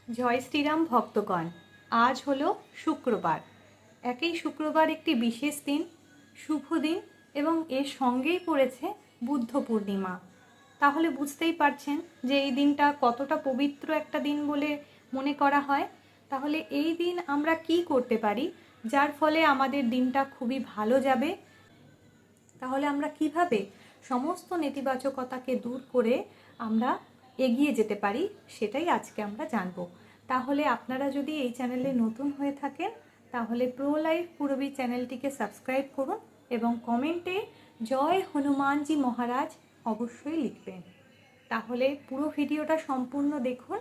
জয় শ্রীরাম ভক্তগণ। আজ হলো শুক্রবার। একই শুক্রবার একটি বিশেষ দিন, শুভ দিন এবং এর সঙ্গেই পড়েছে বুদ্ধ পূর্ণিমা। তাহলে বুঝতেই পারছেন যে এই দিনটা কতটা পবিত্র একটা দিন বলে মনে করা হয়। তাহলে এই দিন আমরা কি করতে পারি যার ফলে আমাদের দিনটা খুবই ভালো যাবে? তাহলে আমরা কিভাবে সমস্ত নেতিবাচকতাকে দূর করে আমরা এগিয়ে যেতে পারি সেটাই আজকে আমরা জানব। তাহলে আপনারা যদি এই চ্যানেলে নতুন হয়ে থাকেন তাহলে প্রো লাইফ পুরবী চ্যানেলটিকে সাবস্ক্রাইব করুন এবং কমেন্টে জয় হনুমানজি মহারাজ অবশ্যই লিখবেন। তাহলে পুরো ভিডিওটা সম্পূর্ণ দেখুন।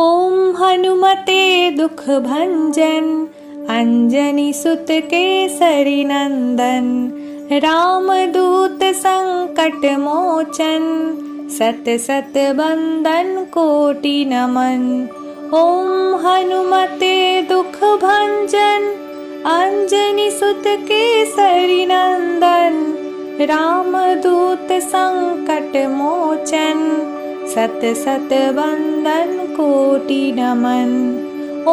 ओम हनुमते दुख भंजन अंजनी सुत केसरी नंदन रामदूत संकट मोचन सत सत बंदन कोटि नमन। ओम हनुमते दुख भंजन अंजनी सुत केसरी नंदन रामदूत संकट मोचन सत सत बंदन कोटि नमन।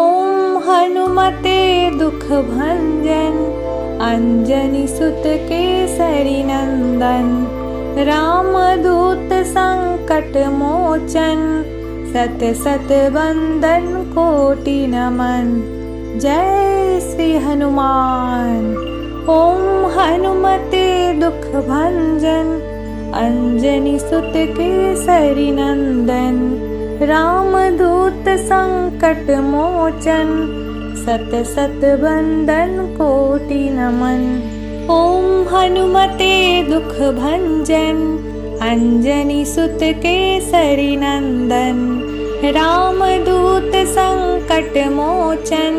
ओम हनुमते दुख भंजन अंजनी सुत केसरी नंदन रामदूत संकट मोचन सत सत बंदन कोटि नमन। जय श्री हनुमान। ओम हनुमते दुख भंजन अंजनी सुत केसरी नंदन रामदूत संकट मोचन सत सत बंदन कोटि नमन। ओम हनुमते दुख भंजन अंजनी सुत केसरी नंदन रामदूत संकट मोचन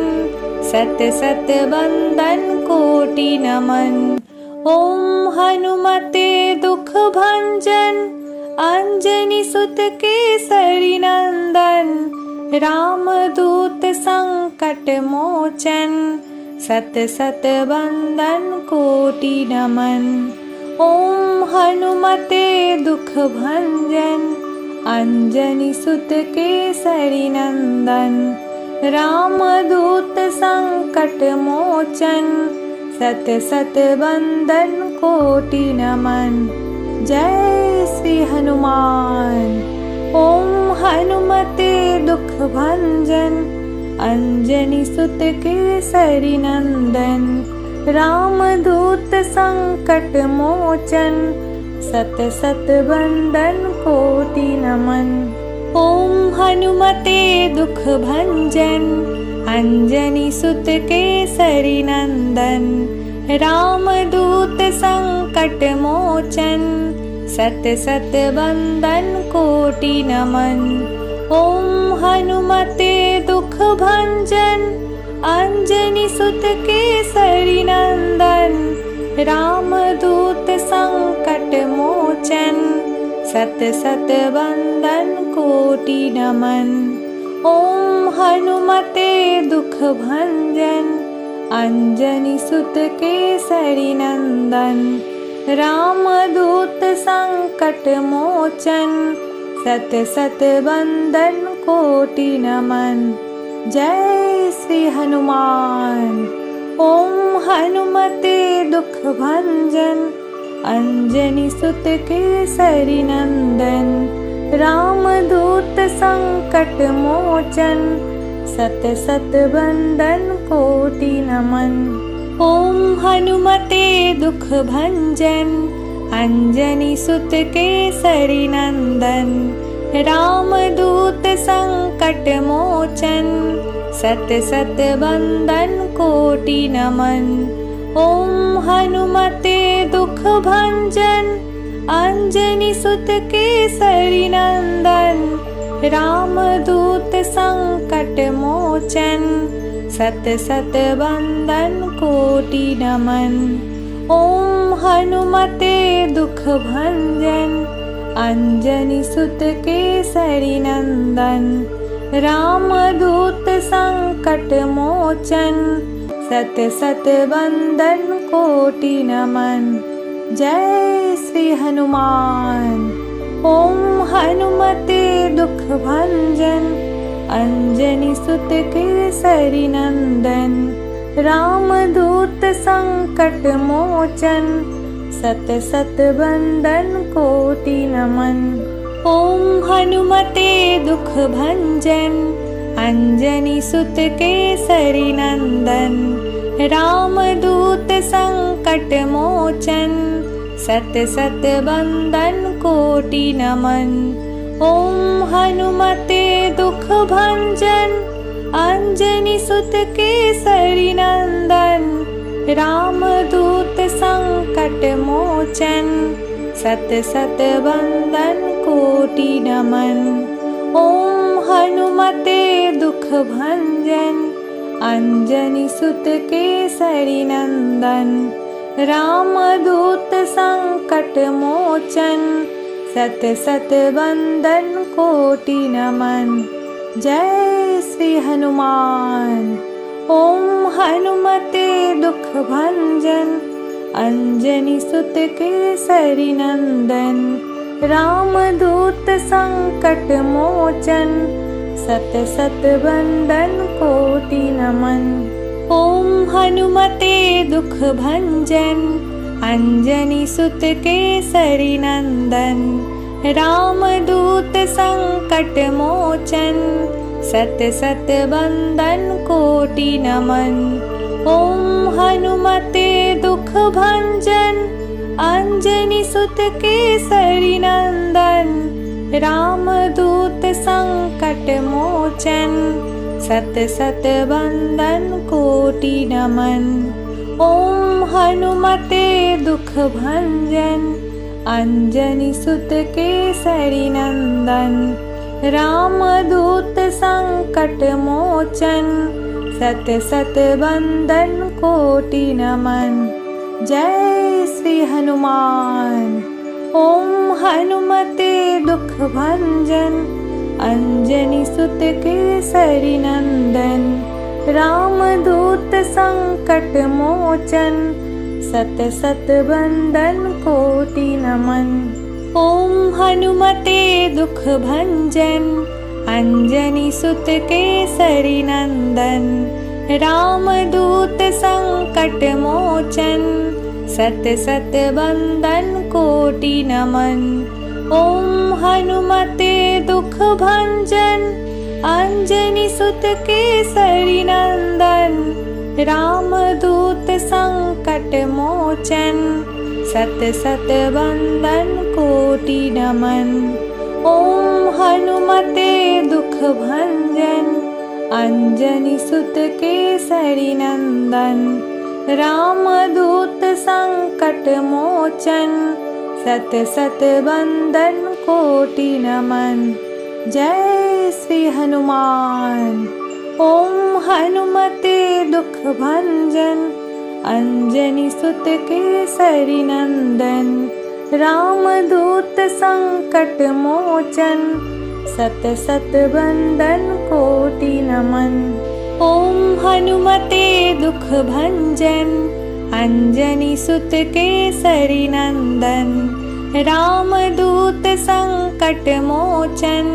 सत सत बंदन कोटि नमन। ओम हनुमते दुख भंजन अंजनी सुत केसरी नंदन रामदूत संकट मोचन सत सत बंदन कोटि नमन। ओम हनुमते दुख भंजन अंजनी सुत केसरी नंदन रामदूत संकट मोचन सत सत बंदन कोटि नमन। जय श्री हनुमान। ओम हनुमते दुख भंजन अंजनी सुत केसरी नंदन रामदूत संकट मोचन सत सत बंदन कोटि नमन। ओम हनुमते दुख भंजन अंजनी सुत केसरी नंदन रामदूत संकट मोचन सत सत बंदन कोटि नमन। ओम हनुमते दुख भंजन अंजनी सुत केसरी नंदन रामदूत संकट मोचन सत सत बंदन कोटि नमन। ओम हनुमते दुख भंजन अंजनी सुत केसरी नंदन रामदूत संकट मोचन सत सत बंदन कोटि नमन। जय श्री हनुमान। ओम हनुमते दुख भंजन अंजनी सुत केसरी नंदन रामदूत संकट मोचन सत सत बंदन कोटि नमन। ओम हनुमते दुख भंजन अंजनी सुत केसरी नंदन रामदूत संकट मोचन सत सत बंदन कोटि नमन। ओम हनुमते दुख भंजन अंजनी सुत केसरी नंदन रामदूत संकट मोचन सत सत बंदन कोटि नमन। ओम हनुमते दुख भंजन अंजनी सुत केसरी नंदन रामदूत संकट मोचन सत सत बंदन कोटि नमन। जय श्री हनुमान। ओम हनुमते भंजन, अंजनी सुत केसरी नंदन, रामदूत संकट मोचन, सत सत बंदन कोटि नमन। ओम हनुमते दुख भंजन, अंजनी सुत केसरी नंदन, रामदूत संकट मोचन, सत सत बंदन कोटि नमन। ओम हनुमते दुख भंजन, अंजनी सुत केसरी नंदन, रामदूत संकट मोचन, सत सत बंदन कोटि नमन। ओम हनुमते दुख भंजन, अंजनी सुत केसरी नंदन, रामदूत संकट मोचन, सत सत बंदन कोटि नमन। जय श्री हनुमान। ओम हनुमते दुख भंजन, अंजनी सुत केसरी नंदन, रामदूत संकट मोचन, सत सत बंदन कोटि नमन। ओम हनुमते दुख भंजन, अंजनी सुत केसरी नंदन, रामदूत संकट मोचन, सत सत बंदन कोटि नमन। ओम हनुमते दुख भंजन, अंजनी सुत केसरी नंदन, रामदूत संकट मोचन, सत सत बंदन कोटि नमन। ओम हनुमते दुख भंजन, अंजनी सुत केसरी नंदन, रामदूत संकट मोचन, सत सत बंदन कोटि नमन। जय श्री हनुमान। ओम हनुमते दुख भंजन, अंजनी सुत केसरी नंदन, रामदूत संकट मोचन, सत सत बंदन कोटि नमन। ओम हनुमते दुख भंजन, अंजनी सुत केसरी नंदन, रामदूत संकट मोचन, सत सत बंदन कोटि नमन। ओम हनुमते दुख भंजन, अंजनी सुत केसरी नंदन, रामदूत संकट मोचन, सत सत बंदन कोटि नमन। ओम हनुमते दुख भंजन, अंजनी सुत केसरी नंदन, रामदूत संकट मोचन, सत सत बंदन कोटि नमन। जय श्री हनुमान। ओम हनुमते दुख भंजन, अंजनी सुत केसरी नंदन, रामदूत संकट मोचन, सत सत बंदन कोटि नमन। ओम हनुमते दुख भंजन, अंजनी सुत केसरी नंदन, रामदूत संकट मोचन,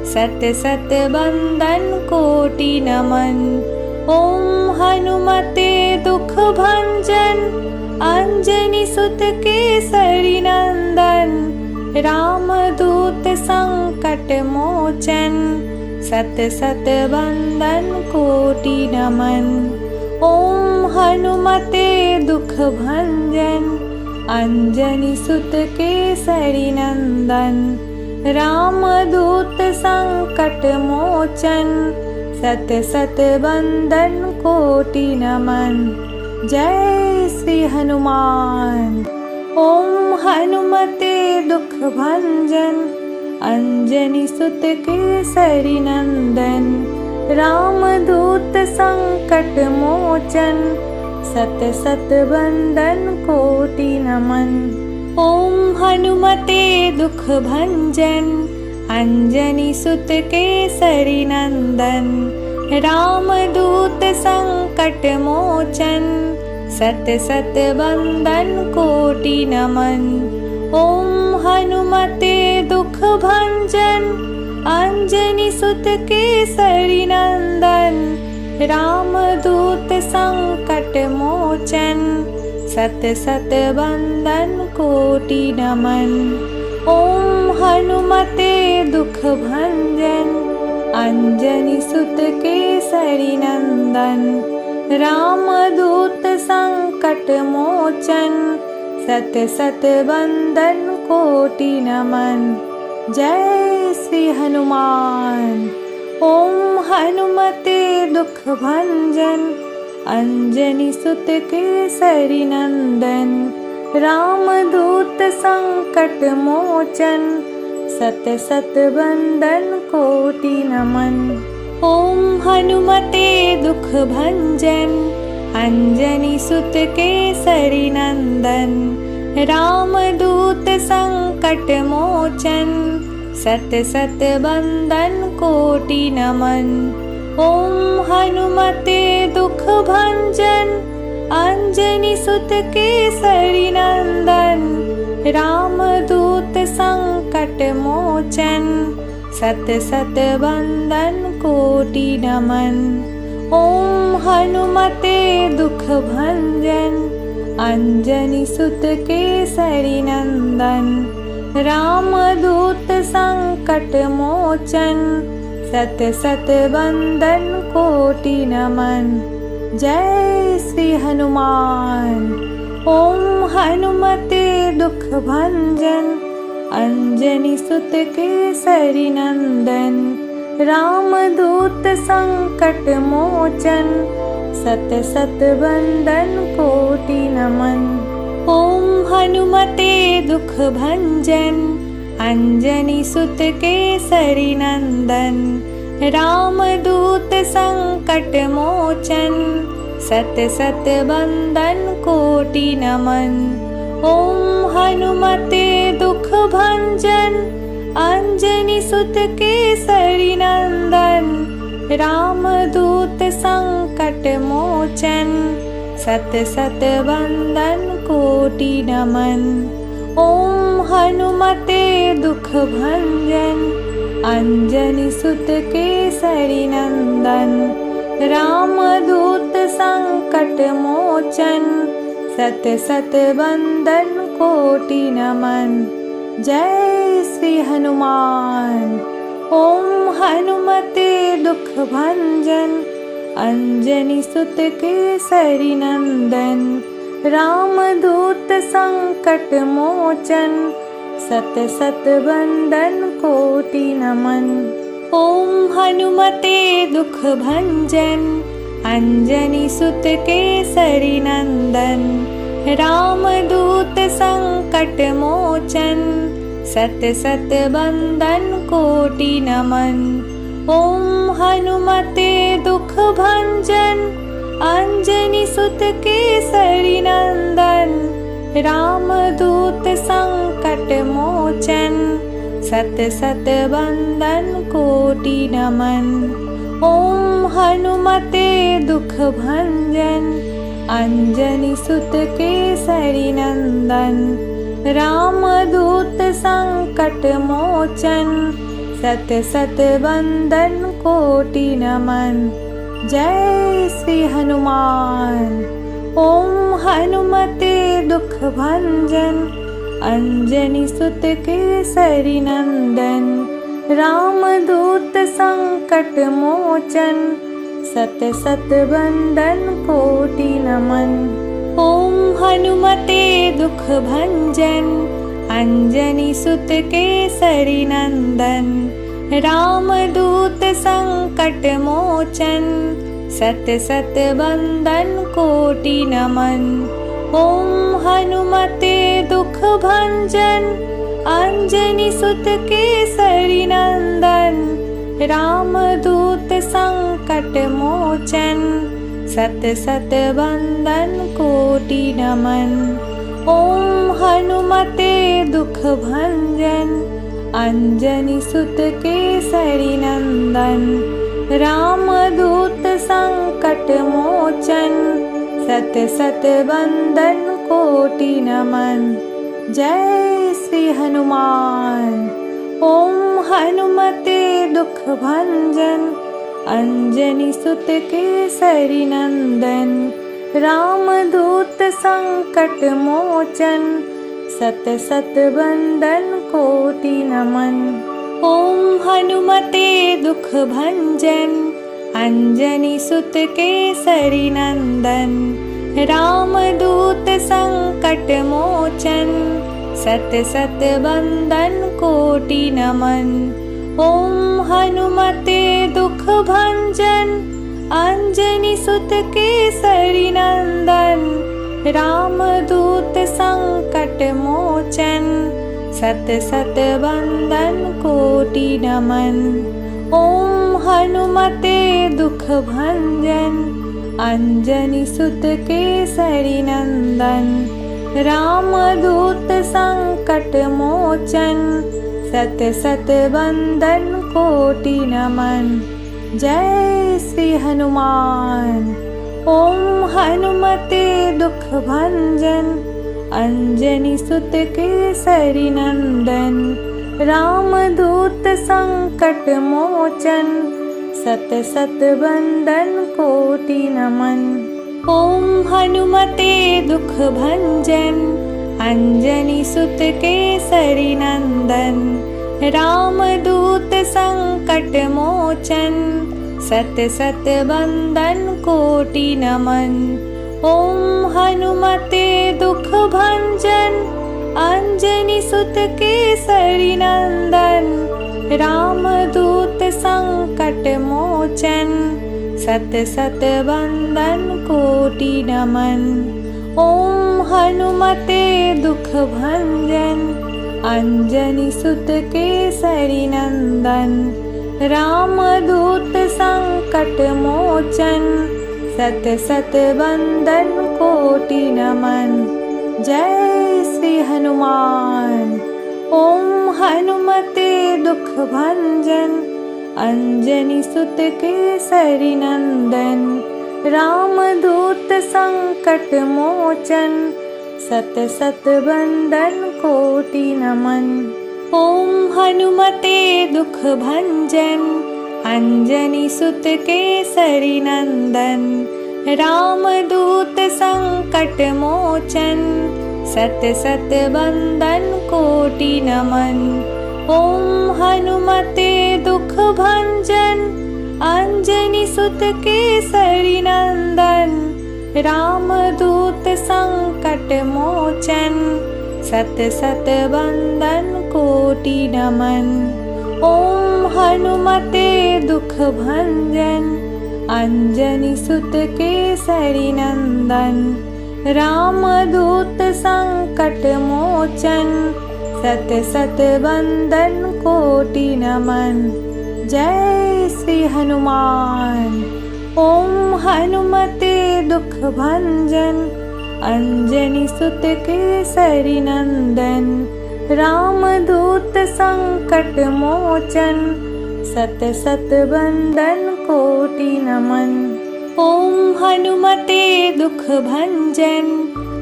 सत सत बंदन कोटि नमन। ओम हनुमते दुख भंजन, अंजनी सुत केसरी नंदन, रामदूत संकट मोचन, सत सत बंदन कोटि नमन। ओम हनुमते दुख भंजन, अंजनी सुत केसरी नंदन, रामदूत संकट मोचन, सत सत बंदन कोटि नमन। जय श्री हनुमान। ओम हनुमते दुख भंजन, अंजनी सुत केसरी नंदन, रामदूत संकट मोचन, सत सत बंदन कोटि नमन। ओम हनुमते दुख भंजन, अंजनी सुत केसरी नंदन, रामदूत संकट मोचन, सत सत बंदन कोटि नमन। ओम हनुमते दुख भंजन, अंजनी सुत केसरी नंदन, रामदूत संकट मोचन, सत सत वंदन कोटि नमन। ओम हनुमते दुख भंजन, अंजनी सुत केसरी नंदन, रामदूत संकट मोचन, सत सत वंदन कोटि नमन। जय श्री हनुमान। ओम हनुमते दुख भंजन, अंजनी सुत केसरी नंदन, रामदूत संकट मोचन, सत सत वंदन कोटि नमन। ओम हनुमते दुख भंजन, अंजनी सुत केसरी नंदन, रामदूत संकट मोचन, सत सत वंदन कोटि नमन। ओम हनुमते दुख भंजन, अंजनी सुत केसरी नंदन, रामदूत संकट मोचन, सत सत वंदन कोटि नमन। ओम हनुमते दुख भंजन, अंजनी सुत केसरी नंदन, रामदूत संकट मोचन, सत सत वंदन कोटि नमन। जय श्री हनुमान। ओम हनुमते दुख भंजन, अंजनी सुत केसरी नंदन, रामदूत संकट मोचन, सत सत वंदन कोटि नमन। ओम हनुमते दुख भंजन, अंजनी सुत केसरी नंदन, रामदूत संकट मोचन, सत सत वंदन कोटि नमन। ओम हनुमते दुख भंजन, अंजनी सुत केसरी नंदन, रामदूत संकट मोचन, सत सत वंदन कोटि नमन। ओम हनुमते दुख भंजन, अंजनी सुत केसरी नंदन, रामदूत संकट मोचन, सत सत वंदन कोटि नमन। जय श्री हनुमान। ओम हनुमते दुख भंजन, अंजनी सुत केसरी नंदन, रामदूत संकट मोचन, सत सत वंदन कोटि नमन। ओम हनुमते दुख भंजन, अंजनी सुत केसरी नंदन, रामदूत संकट मोचन, सत सत वंदन कोटि नमन। ओम हनुमते दुख भंजन, अंजनी सुत केसरी नंदन, रामदूत संकट मोचन, सत सत वंदन कोटि नमन। ओम हनुमते दुख भंजन, अंजनी सुत केसरी नंदन, रामदूत संकट मोचन, सत सत वंदन कोटि नमन। जय श्री हनुमान। ओम हनुमते दुख भंजन, अंजनी सुत केसरी नंदन, रामदूत संकट मोचन, सत सत वंदन कोटि नमन। ओम हनुमते दुख भंजन, अंजनी सुत केसरी नंदन, रामदूत संकट मोचन, सत सत वंदन कोटि नमन। ओम हनुमते दुख भंजन, अंजनी सुत केसरी नंदन, रामदूत संकट मोचन, सत सत वंदन कोटि नमन। ओम हनुमते दुख भंजन, अंजनी सुत केसरी नंदन, रामदूत संकट मोचन, सत सत वंदन कोटि नमन। जय श्री हनुमान। ओम हनुमते दुख भंजन अंजनी सुत केसरी नंदन। रामदूत संकट मोचन सत सत बंदन कोटि नमन। ओम हनुमते दुख भंजन अंजनी सुत केसरी नंदन। रामदूत संकट मोचन सत सत बंदन कोटि नमन। ओम हनुमते दुख भंजन अंजनी सुत केसरी नंदन। रामदूत संकट मोचन सत सत बंदन कोटि नमन। ओम हनुमते दुख भंजन अंजनी सुत केसरी नंदन। रामदूत संकट मोचन सत सत बंदन कोटि नमन। जय श्री हनुमान। ओम हनुमते दुख भंजन अंजनी सुत केसरी नंदन। रामदूत संकट मोचन सत सत बंदन कोटि नमन। ओम हनुमते दुख भंजन अंजनी सुत केसरी नंदन। रामदूत संकट मोचन सत सत बंदन कोटि नमन। ओम हनुमते दुख भंजन अंजनी सुत केसरी नंदन। रामदूत संकट मोचन सत सत बंदन कोटि नमन। ओम हनुमते दुख भंजन अंजनी सुत केसरी नंदन। रामदूत संकट मोचन सत सत बंदन कोटि नमन। जय श्री हनुमान। ओम हनुमते दुख भंजन अंजनी सुत केसरी नंदन। रामदूत संकट मोचन सत सत बंदन कोटि नमन। ओम हनुमते दुख भंजन अंजनी सुत केसरी नंदन। रामदूत संकट मोचन सत सत बंदन कोटि नमन। ओम हनुमते दुख भंजन अंजनी सुत केसरी नंदन। रामदूत संकट मोचन सत सत बंदन कोटि नमन। ओम हनुमते दुख भंजन अंजनी सुत केसरी नंदन। रामदूत संकट मोचन सत सत बंदन कोटि नमन। जय श्री हनुमान। ओम हनुमते दुख भंजन अंजनी सुत केसरी नंदन। रामदूत संकट मोचन सत सत बंदन कोटि नमन। ओम हनुमते दुख भंजन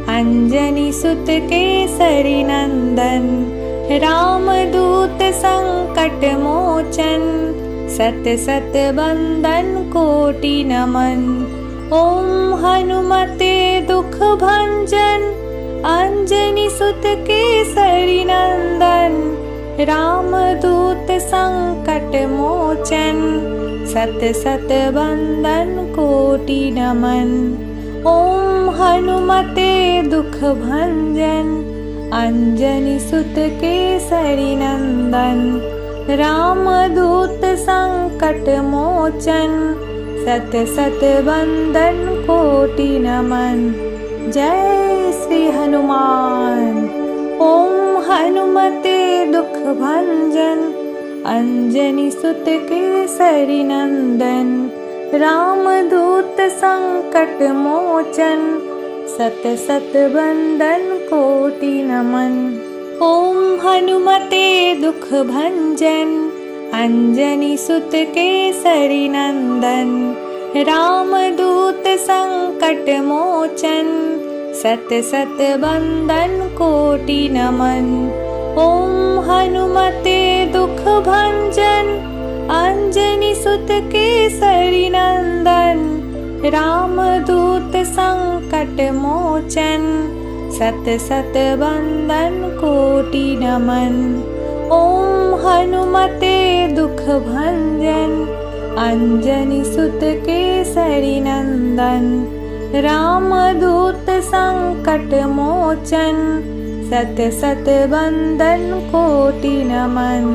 अंजनी सुत केसरी नंदन। रामदूत संकट मोचन सत सत बंदन कोटि नमन। ओम हनुमते दुख भंजन अंजनी सुत केसरी नंदन। रामदूत संकट मोचन सत सत बंदन कोटि नमन। ओम हनुमते दुख भंजन अंजनी सुत केसरी नंदन। रामदूत संकट मोचन सत सत बंदन कोटि नमन। जय श्री हनुमान। ओम हनुमते दुख भंजन अंजनी सुत केसरी नंदन। रामदूत संकट मोचन सत सत बंदन कोटि नमन। ओम हनुमते दुख भंजन अंजनी सुत केसरी नंदन। रामदूत संकट मोचन सत सत बंदन कोटि नमन। ओम हनुमते दुख भंजन अंजनी सुत केसरी नंदन रामदूत संकट मोचन सत सत वंदन कोटि नमन। ओम हनुमते दुख भंजन अंजनी सुत केसरी नंदन रामदूत संकट मोचन सत सत वंदन कोटि नमन।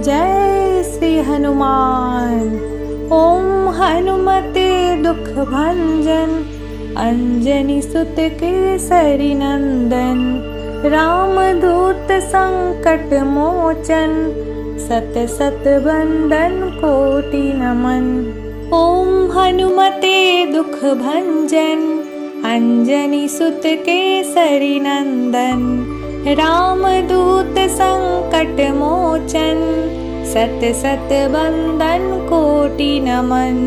जय श्री हनुमान। ओम हनुमते दुख भंजन अंजनी सुत केसरी नंदन रामदूत संकट मोचन सत सत वंदन कोटि नमन। ओम हनुमते दुख भंजन अंजनी सुत केसरी नंदन रामदूत संकट मोचन सत सत वंदन कोटि नमन।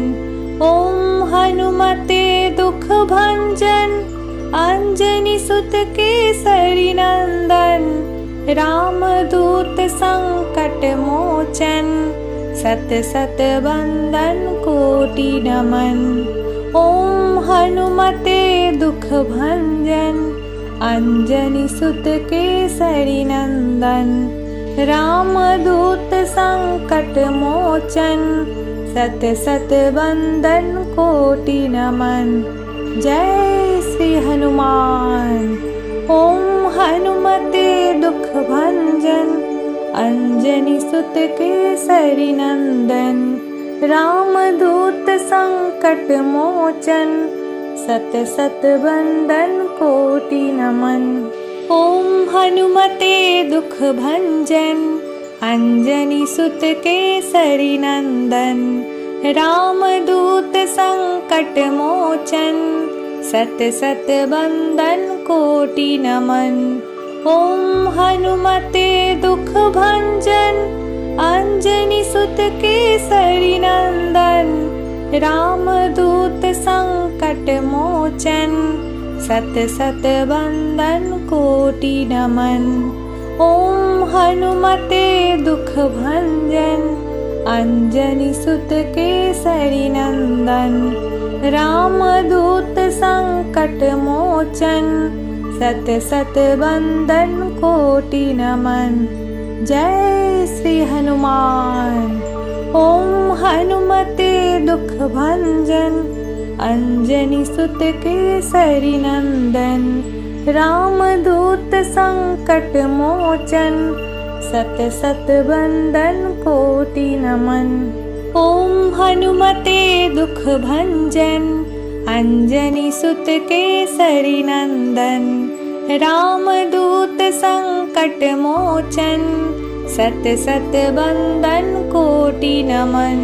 ओम हनुमते दुख भंजन अंजनी सुत केसरी नंदन रामदूत संकट मोचन सत सत वंदन कोटि नमन। ओम हनुमते दुख भंजन अंजनी सुत केसरी नंदन रामदूत संकट मोचन सत सत वंदन कोटि नमन। जय श्री हनुमान। ओम हनुमते दुख भंजन अंजनी सुत केसरी नंदन रामदूत संकट मोचन सत सत वंदन कोटि नमन। ओम हनुमते दुख भंजन अंजनी सुत केसरी नंदन रामदूत संकट मोचन सत सत वंदन कोटि नमन। ओम हनुमते दुख भंजन अंजनी सुत केसरी नंदन रामदूत संकट मोचन सत सत वंदन कोटि नमन। ओम हनुमते दुख भंजन अंजनी सुत केसरी नंदन रामदूत संकट मोचन सत सत वंदन कोटि नमन। जय श्री हनुमान। ओम हनुमते दुख भंजन अंजनी सुत केसरी नंदन रामदूत संकट मोचन सत सत वंदन कोटि नमन। ओम हनुमते दुख भंजन अंजनी सुत केसरी नंदन रामदूत संकट मोचन सत सत वंदन कोटि नमन।